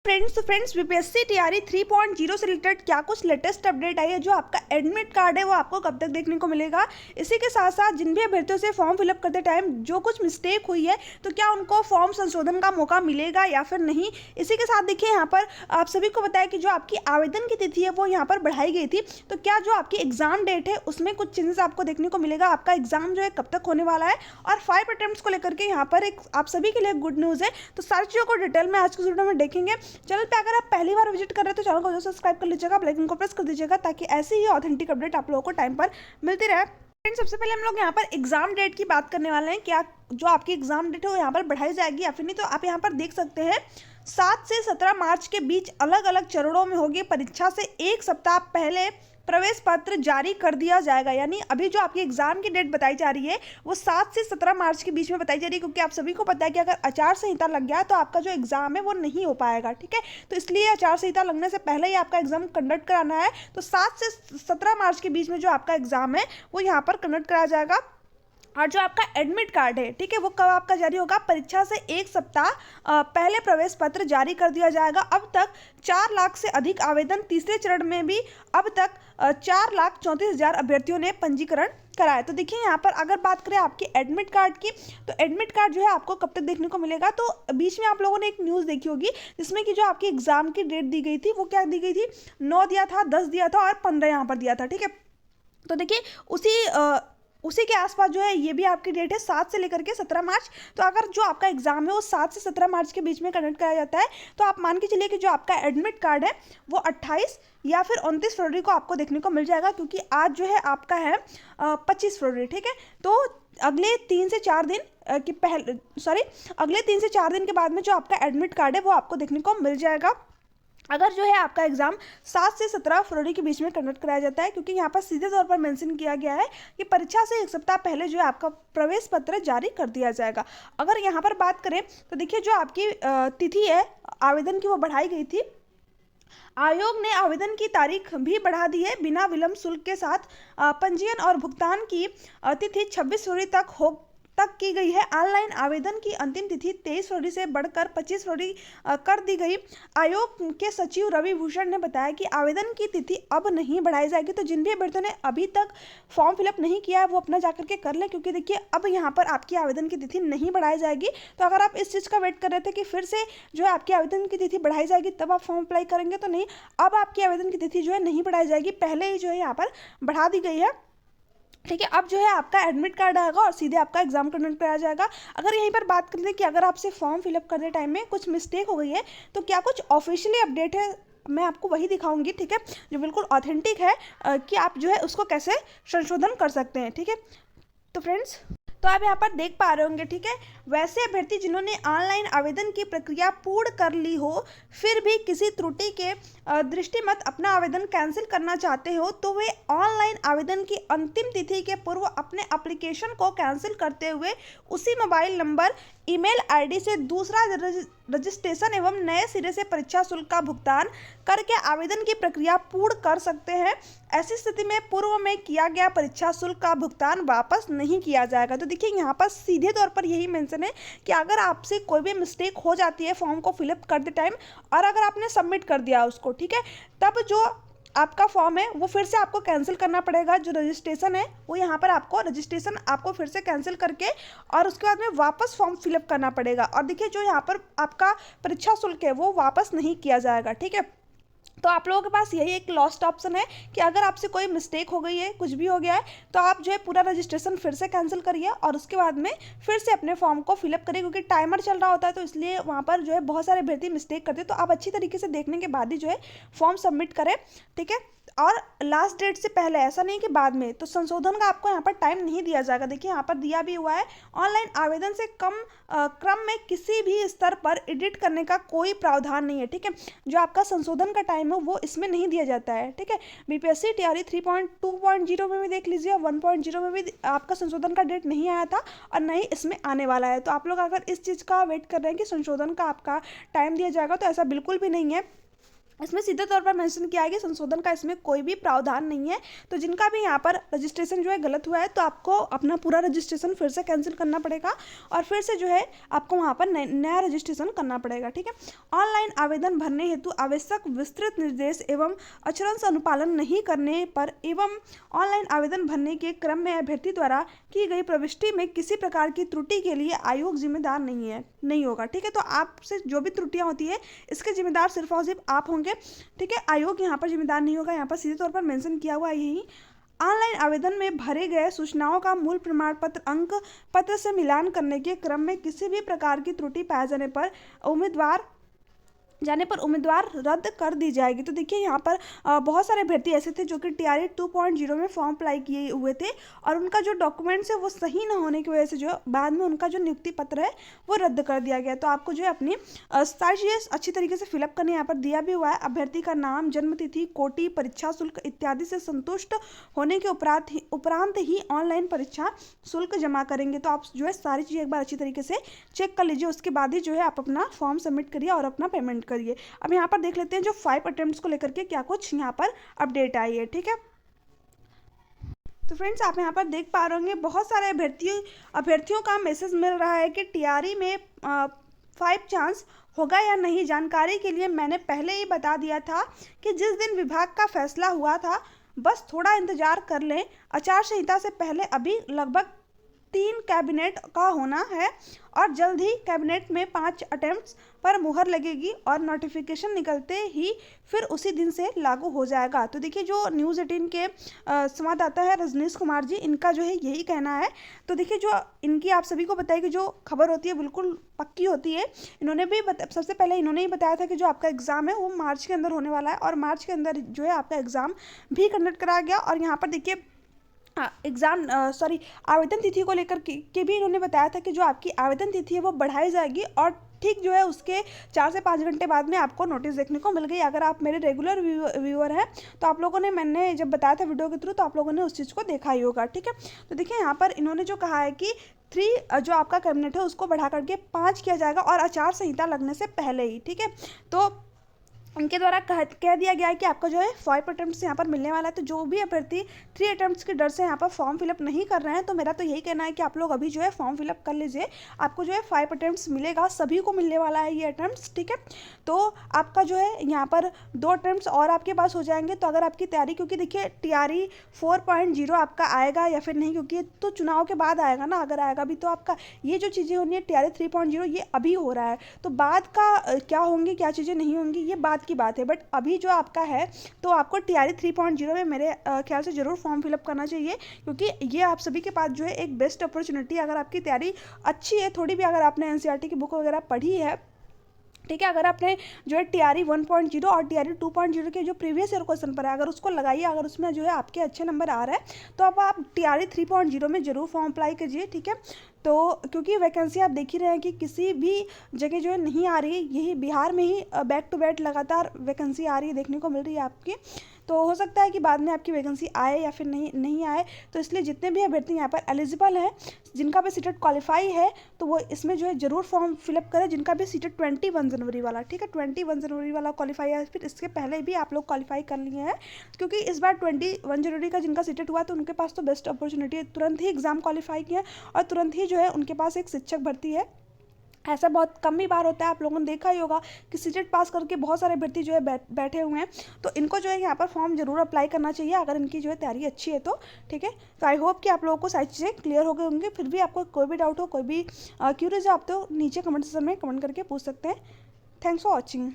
Friends BPSC TRE 3.0 से related क्या कुछ लेटेस्ट अपडेट आई है। जो आपका एडमिट कार्ड है वो आपको कब तक देखने को मिलेगा। इसी के साथ साथ जिन भी अभ्यर्थियों से फॉर्म फिलअप करते टाइम जो कुछ मिस्टेक हुई है तो क्या उनको फॉर्म संशोधन का मौका मिलेगा या फिर नहीं। इसी के साथ देखिए यहाँ पर आप सभी को बताया कि जो आपकी आवेदन की तिथि है वो यहाँ पर बढ़ाई गई थी, तो क्या जो आपकी एग्जाम डेट है उसमें कुछ चेंजेस आपको देखने को मिलेगा। आपका एग्जाम जो है कब तक होने वाला है और 5 अटेम्प्ट्स को लेकर के यहाँ पर एक आप सभी के लिए गुड न्यूज़ है। तो सारी चीज़ों को डिटेल में आज की वीडियो में देखेंगे। चैनल पे अगर आप पहली बार विजिट कर रहे हैं तो चैनल को सब्सक्राइब कर लीजिएगा, बेल आइकन को प्रेस कर दीजिएगा ताकि ऐसी ही ऑथेंटिक अपडेट आप लोगों को टाइम पर मिलती रहे। फ्रेंड्स, सबसे पहले हम लोग यहाँ पर एग्जाम डेट की बात करने वाले हैं। क्या जो आपकी एग्जाम डेट है वो यहाँ पर बढ़ाई जाएगी या फिर नहीं। तो आप यहाँ पर देख सकते हैं 7 से 17 मार्च के बीच अलग अलग चरणों में होगी परीक्षा से एक सप्ताह पहले प्रवेश पत्र जारी कर दिया जाएगा। यानी अभी जो आपकी एग्जाम की डेट बताई जा रही है वो 7 से 17 मार्च के बीच में बताई जा रही है, क्योंकि आप सभी को पता है कि अगर आचार संहिता लग गया तो आपका जो एग्जाम है वो नहीं हो पाएगा। ठीक है, तो इसलिए आचार संहिता लगने से पहले ही आपका एग्जाम कंडक्ट कराना है। तो 7 से 17 मार्च के बीच में जो आपका एग्जाम है वो यहाँ पर कंडक्ट कराया जाएगा। और जो आपका एडमिट कार्ड है, ठीक है, वो कब आपका जारी होगा। परीक्षा से एक सप्ताह पहले प्रवेश पत्र जारी कर दिया जाएगा। अब तक 4 लाख से अधिक आवेदन, तीसरे चरण में भी अब तक 4,34,000 अभ्यर्थियों ने पंजीकरण कराया। तो देखिए यहाँ पर अगर बात करें आपके एडमिट कार्ड की, तो एडमिट कार्ड जो है आपको कब तक देखने को मिलेगा। तो बीच में आप लोगों ने एक न्यूज़ देखी होगी जिसमें कि जो आपकी एग्जाम की डेट दी गई थी वो क्या दी गई थी, 9 दिया था, 10 दिया था और 15 यहाँ पर दिया था। ठीक है, तो देखिए उसी के आसपास जो है ये भी आपकी डेट है 7 से लेकर के 17 मार्च। तो अगर जो आपका एग्जाम है वो 7 से 17 मार्च के बीच में कंडक्ट कराया जाता है तो आप मान के चलिए कि जो आपका एडमिट कार्ड है वो 28 या फिर 29 फरवरी को आपको देखने को मिल जाएगा, क्योंकि आज जो है आपका है 25 फरवरी। ठीक है, तो अगले 3 से 4 दिन अगले 3 से 4 दिन के बाद में जो आपका एडमिट कार्ड है वो आपको देखने को मिल जाएगा। अगर जो है आपका एग्जाम 7 से 17 फरवरी के बीच में कंडक्ट कराया जाता है, क्योंकि यहाँ पर सीधे तौर पर मेंशन किया गया है कि परीक्षा से एक सप्ताह पहले जो है आपका प्रवेश पत्र जारी कर दिया जाएगा। अगर यहाँ पर बात करें तो देखिए जो आपकी तिथि है आवेदन की वो बढ़ाई गई थी। आयोग ने आवेदन की तारीख भी बढ़ा दी है। बिना विलंब शुल्क के साथ पंजीयन और भुगतान की तिथि 26 फरवरी तक की गई है। ऑनलाइन आवेदन की अंतिम तिथि 23 फरवरी से बढ़कर 25 फरवरी कर दी गई। आयोग के सचिव रवि भूषण ने बताया कि आवेदन की तिथि अब नहीं बढ़ाई जाएगी। तो जिन भी अभ्यर्थियों ने अभी तक फॉर्म फिलअप नहीं किया है वो अपना जाकर के कर लें, क्योंकि देखिए अब यहाँ पर आपकी आवेदन की तिथि नहीं बढ़ाई जाएगी। तो अगर आप इस चीज़ का वेट कर रहे थे कि फिर से जो है आपकी आवेदन की तिथि बढ़ाई जाएगी तब आप फॉर्म अप्लाई करेंगे, तो नहीं, अब आपकी आवेदन की तिथि जो है नहीं बढ़ाई जाएगी, पहले ही जो है यहाँ पर बढ़ा दी गई है। ठीक है, अब जो है आपका एडमिट कार्ड आएगा और सीधे आपका एग्जाम कंडक्ट कराया जाएगा। अगर यहीं पर बात करते हैं कि अगर आपसे फॉर्म फिलअप करते टाइम में कुछ मिस्टेक हो गई है तो क्या कुछ ऑफिशियली अपडेट है, मैं आपको वही दिखाऊंगी। ठीक है, जो बिल्कुल ऑथेंटिक है कि आप जो है उसको कैसे संशोधन कर सकते हैं। ठीक है, तो फ्रेंड्स तो आप यहाँ पर देख पा रहे होंगे। ठीक है, वैसे अभ्यर्थी जिन्होंने ऑनलाइन आवेदन की प्रक्रिया पूर्ण कर ली हो फिर भी किसी त्रुटि के दृष्टिमत अपना आवेदन कैंसिल करना चाहते हो तो वे ऑनलाइन आवेदन की अंतिम तिथि के पूर्व अपने एप्लीकेशन को कैंसिल करते हुए उसी मोबाइल नंबर, ईमेल आईडी से दूसरा रजिस्ट्रेशन एवं नए सिरे से परीक्षा शुल्क का भुगतान करके आवेदन की प्रक्रिया पूर्ण कर सकते हैं। ऐसी स्थिति में पूर्व में किया गया परीक्षा शुल्क का भुगतान वापस नहीं किया जाएगा। तो देखिए यहाँ पर सीधे तौर पर यही मेंशन है कि अगर आपसे कोई भी मिस्टेक हो जाती है फॉर्म को फिलअप करते टाइम और अगर आपने सबमिट कर दिया उसको, ठीक है, तब जो आपका फॉर्म है वो फिर से आपको कैंसिल करना पड़ेगा। जो रजिस्ट्रेशन है वो यहाँ पर आपको रजिस्ट्रेशन आपको फिर से कैंसिल करके और उसके बाद में वापस फॉर्म फिलअप करना पड़ेगा। और देखिए जो यहाँ पर आपका परीक्षा शुल्क है वो वापस नहीं किया जाएगा। ठीक है, तो आप लोगों के पास यही एक लास्ट ऑप्शन है कि अगर आपसे कोई मिस्टेक हो गई है, कुछ भी हो गया है, तो आप जो है पूरा रजिस्ट्रेशन फिर से कैंसिल करिए और उसके बाद में फिर से अपने फॉर्म को फिलअप करिए, क्योंकि टाइमर चल रहा होता है तो इसलिए वहाँ पर जो है बहुत सारे अभ्यर्थी मिस्टेक करते हैं। तो आप अच्छी तरीके से देखने के बाद ही जो है फॉर्म सबमिट करें। ठीक है, और लास्ट डेट से पहले, ऐसा नहीं कि बाद में। तो संशोधन का आपको यहाँ पर टाइम नहीं दिया जाएगा। देखिए यहाँ पर दिया भी हुआ है, ऑनलाइन आवेदन से कम क्रम में किसी भी स्तर पर एडिट करने का कोई प्रावधान नहीं है। ठीक है, जो आपका संशोधन का टाइम है वो इसमें नहीं दिया जाता है। ठीक है, बीपीएससी टीआरई 3.2.0 में भी देख लीजिए, 1.0 में भी आपका संशोधन का डेट नहीं आया था और न ही इसमें आने वाला है। तो आप लोग अगर इस चीज़ का वेट कर रहे हैं कि संशोधन का आपका टाइम दिया जाएगा, तो ऐसा बिल्कुल भी नहीं है। इसमें सीधे तौर पर मेंशन किया है कि संशोधन का इसमें कोई भी प्रावधान नहीं है। तो जिनका भी यहाँ पर रजिस्ट्रेशन जो है गलत हुआ है तो आपको अपना पूरा रजिस्ट्रेशन फिर से कैंसिल करना पड़ेगा और फिर से जो है आपको वहाँ पर नया रजिस्ट्रेशन करना पड़ेगा। ठीक है, ऑनलाइन आवेदन भरने हेतु आवश्यक विस्तृत निर्देश एवं अक्षरांश अनुपालन नहीं करने पर एवं ऑनलाइन आवेदन भरने के क्रम में अभ्यर्थी द्वारा की गई प्रविष्टि में किसी प्रकार की त्रुटि के लिए आयोग जिम्मेदार नहीं होगा। ठीक है, तो आपसे जो भी त्रुटियां होती है इसके जिम्मेदार सिर्फ और सिर्फ आप होंगे। ठीक है, आयोग यहाँ पर जिम्मेदार नहीं होगा। यहाँ पर सीधे तौर पर मेंशन किया हुआ है यही। ऑनलाइन आवेदन में भरे गए सूचनाओं का मूल प्रमाण पत्र अंक पत्र से मिलान करने के क्रम में किसी भी प्रकार की त्रुटि पाए जाने पर उम्मीदवार रद्द कर दी जाएगी। तो देखिए यहाँ पर बहुत सारे अभ्यर्थी ऐसे थे जो कि TRE 2.0 में फॉर्म अप्लाई किए हुए थे और उनका जो डॉक्यूमेंट्स है वो सही ना होने की वजह से जो बाद में उनका जो नियुक्ति पत्र है वो रद्द कर दिया गया। तो आपको जो है अपनी सारी चीज़ें अच्छी तरीके से फिलअप करने यहाँ पर दिया भी हुआ है। अभ्यर्थी का नाम, जन्मतिथि, कोटि, परीक्षा शुल्क इत्यादि से संतुष्ट होने के उपरांत ही ऑनलाइन परीक्षा शुल्क जमा करेंगे। तो आप जो है सारी चीज़ें एक बार अच्छी तरीके से चेक कर लीजिए, उसके बाद ही जो है आप अपना फॉर्म सबमिट करिए और अपना पेमेंट करिए। अब यहाँ पर देख लेते हैं जो 5 अटेम्प्ट्स को लेकर के क्या कुछ यहाँ पर अपडेट आई है। ठीक है, तो फ्रेंड्स आप यहाँ पर देख पा रहे होंगे बहुत सारे अभ्यर्थियों का मैसेज मिल रहा है कि TRE में 5 चांस होगा या नहीं। जानकारी के लिए मैंने पहले ही बता दिया था कि जिस दिन विभाग का फैसला हुआ था बस थोड़ा इंतजार कर लें। आचार संहिता से पहले अभी लगभग 3 कैबिनेट का होना है और जल्द ही कैबिनेट में 5 अटेम्प्ट्स पर मुहर लगेगी और नोटिफिकेशन निकलते ही फिर उसी दिन से लागू हो जाएगा। तो देखिए जो न्यूज़ 18 के संवाददाता है रजनीश कुमार जी, इनका जो है यही कहना है। तो देखिए जो इनकी आप सभी को बताया कि जो खबर होती है बिल्कुल पक्की होती है। इन्होंने भी सबसे पहले इन्होंने ही बताया था कि जो आपका एग्ज़ाम है वो मार्च के अंदर होने वाला है और मार्च के अंदर जो है आपका एग्ज़ाम भी कंडक्ट कराया गया। और यहाँ पर देखिए आवेदन तिथि को लेकर के भी इन्होंने बताया था कि जो आपकी आवेदन तिथि है वो बढ़ाई जाएगी और ठीक जो है उसके 4 से 5 घंटे बाद में आपको नोटिस देखने को मिल गई। अगर आप मेरे रेगुलर व्यूअर हैं तो आप लोगों ने, मैंने जब बताया था वीडियो के थ्रू, तो आप लोगों ने उस चीज़ को देखा ही होगा। ठीक है, तो देखिए यहाँ पर इन्होंने जो कहा है कि 3 जो आपका कैबिनेट है उसको बढ़ा करके 5 किया जाएगा और आचार संहिता लगने से पहले ही। ठीक है, तो उनके द्वारा कह दिया गया है कि आपका जो है 5 अटेम्प्ट्स यहाँ पर मिलने वाला है। तो जो भी अभ्यर्थी 3 अटेम्प्ट्स के डर से यहाँ पर फॉर्म फिलअप नहीं कर रहे हैं तो मेरा तो यही कहना है कि आप लोग अभी जो है फॉर्म फिलअप कर लीजिए। आपको जो है 5 अटेम्प्ट्स मिलेगा, सभी को मिलने वाला है ये अटेम्प्ट्स। ठीक है, तो आपका जो है यहाँ पर 2 अटेम्प्ट्स और आपके पास हो जाएंगे। तो अगर आपकी तैयारी, क्योंकि देखिए TRE 4.0 आपका आएगा या फिर नहीं, क्योंकि तो चुनाव के बाद आएगा ना, अगर आएगा भी तो आपका ये जो चीज़ें होनी है TRE 3.0 ये अभी हो रहा है। तो बाद का क्या होंगी, क्या चीज़ें नहीं होंगी, ये बात की बात है। बट अभी जो आपका है तो आपको TRE 3.0 में मेरे ख्याल से ज़रूर फॉर्म फिलअप करना चाहिए, क्योंकि ये आप सभी के पास जो है एक बेस्ट अपॉर्चुनिटी। अगर आपकी तैयारी अच्छी है थोड़ी भी, अगर आपने NCERT की बुक वगैरह पढ़ी है, ठीक है, अगर आपने जो है TRE 1.0 और TRE 2.0 के जो प्रीवियस ईयर क्वेश्चन पर है अगर उसको लगाइए, अगर उसमें जो है आपके अच्छे नंबर आ रहा है तो अब आप TRE 3.0 में ज़रूर फॉर्म अप्लाई कीजिए। ठीक है, तो क्योंकि वैकेंसी आप देख ही रहे हैं कि किसी भी जगह जो है नहीं आ रही, यही बिहार में ही बैक टू बैक लगातार वैकेंसी आ रही है, देखने को मिल रही है आपकी। तो हो सकता है कि बाद में आपकी वैकेंसी आए या फिर नहीं आए। तो इसलिए जितने भी अभ्यर्थी यहाँ पर एलिजिबल हैं, जिनका भी सीटेट क्वालिफाई है, तो वो इसमें जो है ज़रूर फॉर्म फिलअप करें। जिनका भी सीटेट 21 जनवरी वाला, ठीक है, 21 जनवरी वाला क्वालिफाई है, फिर इसके पहले भी आप लोग क्वालिफाई कर लिए हैं, क्योंकि इस बार 21 जनवरी का जिनका सीटेट हुआ तो उनके पास तो बेस्ट अपॉर्चुनिटी है, तुरंत ही एग्ज़ाम क्वालिफाई किया और तुरंत ही जो है उनके पास एक शिक्षक भर्ती है। ऐसा बहुत कम ही बार होता है, आप लोगों ने देखा ही होगा कि सीटेट पास करके बहुत सारे अभ्यर्थी जो है बैठे हुए हैं। तो इनको जो है यहाँ पर फॉर्म जरूर अप्लाई करना चाहिए अगर इनकी जो है तैयारी अच्छी है तो। ठीक है, तो आई होप कि आप लोगों को सारी चीज़ें क्लियर हो गई होंगी। फिर भी आपको कोई भी डाउट हो, कोई भी क्यूरीज हो, आप तो नीचे कमेंट सेक्शन में कमेंट करके पूछ सकते हैं। Thanks for watching.